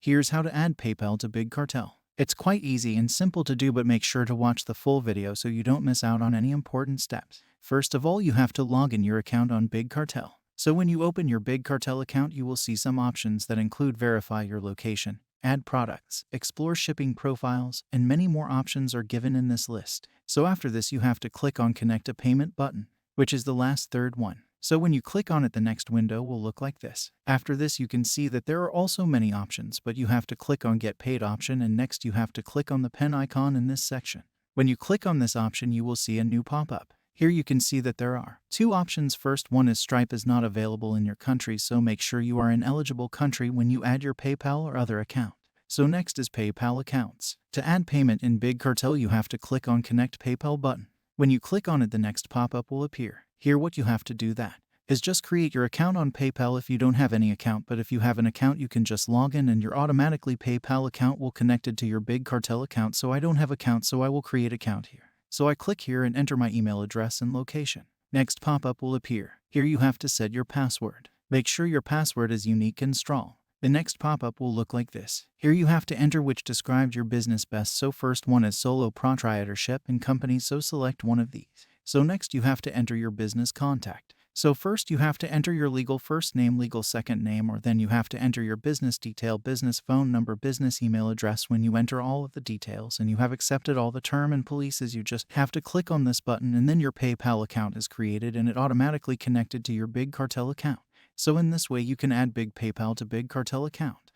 Here's how to add PayPal to Big Cartel. It's quite easy and simple to do, but make sure to watch the full video so you don't miss out on any important steps. First of all, you have to log in your account on Big Cartel. So when you open your Big Cartel account, you will see some options that include verify your location, add products, explore shipping profiles, and many more options are given in this list. So after this, you have to click on Connect a Payment button, which is the last third one. So when you click on it, the next window will look like this. After this, you can see that there are also many options, but you have to click on Get Paid option, and next you have to click on the pen icon in this section. When you click on this option, you will see a new pop-up. Here you can see that there are two options. First one is Stripe is not available in your country, so make sure you are in eligible country when you add your PayPal or other account. So next is PayPal accounts. To add payment in Big Cartel, you have to click on Connect PayPal button. When you click on it, the next pop-up will appear. Here what you have to do that is just create your account on PayPal if you don't have any account, but if you have an account, you can just log in and your automatically PayPal account will connected to your Big Cartel account. So I don't have account, so I will create account here. So I click here and enter my email address and location. Next pop-up will appear. Here you have to set your password. Make sure your password is unique and strong. The next pop-up will look like this. Here you have to enter which describes your business best. So first one is solo proprietorship and company, so select one of these. So next you have to enter your business contact. So first you have to enter your legal first name, legal second name, or then you have to enter your business detail, business phone number, business email address. When you enter all of the details and you have accepted all the term and policies, you just have to click on this button and then your PayPal account is created and it automatically connected to your Big Cartel account. So in this way you can add Big PayPal to Big Cartel account.